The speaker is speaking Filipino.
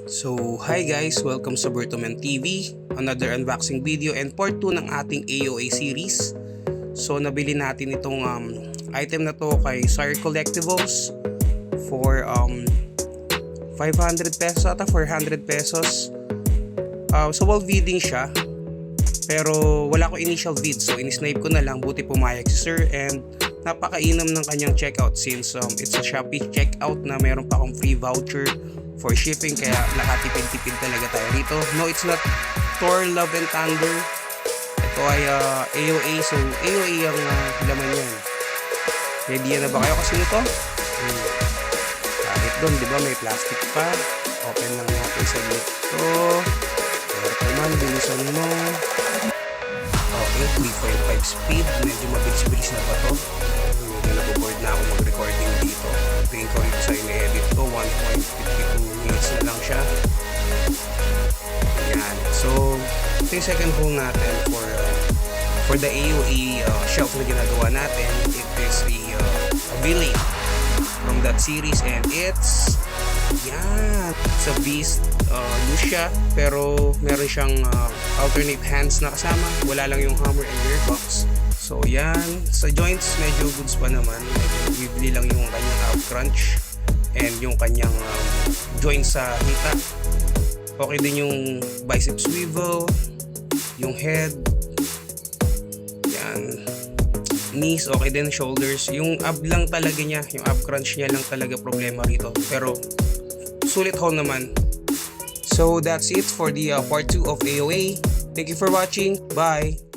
So, hi guys! Welcome sa Bertoman TV, another unboxing video and part 2 ng ating AOA series. So, nabili natin itong item na to kay Sire Collectibles for 500 pesos ata, 400 pesos. So, wall bidding siya, pero wala ko initial bid, so inisnipe ko na lang. Buti pumayag si Sir and napakainam ng kanyang checkout since it's a Shopee checkout na meron pa akong free voucher for shipping, kaya nakatipid-tipid talaga tayo rito. No, it's not Thor Love and Thunder. Ito ay AOA, so AOA ang laman yan. Ready na ba kayo kasi nito? Kahit doon, di ba may plastic pa. Open lang natin sa ito. Bertoman, bilisan mo. Okay, 3.5 speed. Medyo mabilis-bilis na pa to. Medyo naboboard na ako mag-recording dito. Tingin ko rito sa in-edit to, 1.52 minutes na lang siya. Ayan. So, ito yung second hole natin for the AOA shelf na ginagawa natin. It is a villain from that series and it's a beast. Loose siya, pero meron siyang alternate hands na kasama. Wala lang yung hammer and gearbox. So yan, sa joints medyo goods pa naman. Medyo bibili lang yung kanyang out crunch and yung kanyang joint sa hita. Okay din yung bicep swivel, yung head, yan, knees, okay din, shoulders. Yung ab lang talaga niya, yung ab crunch niya lang talaga problema rito. Pero sulit haul naman. So that's it for the part 2 of AOA. Thank you for watching. Bye!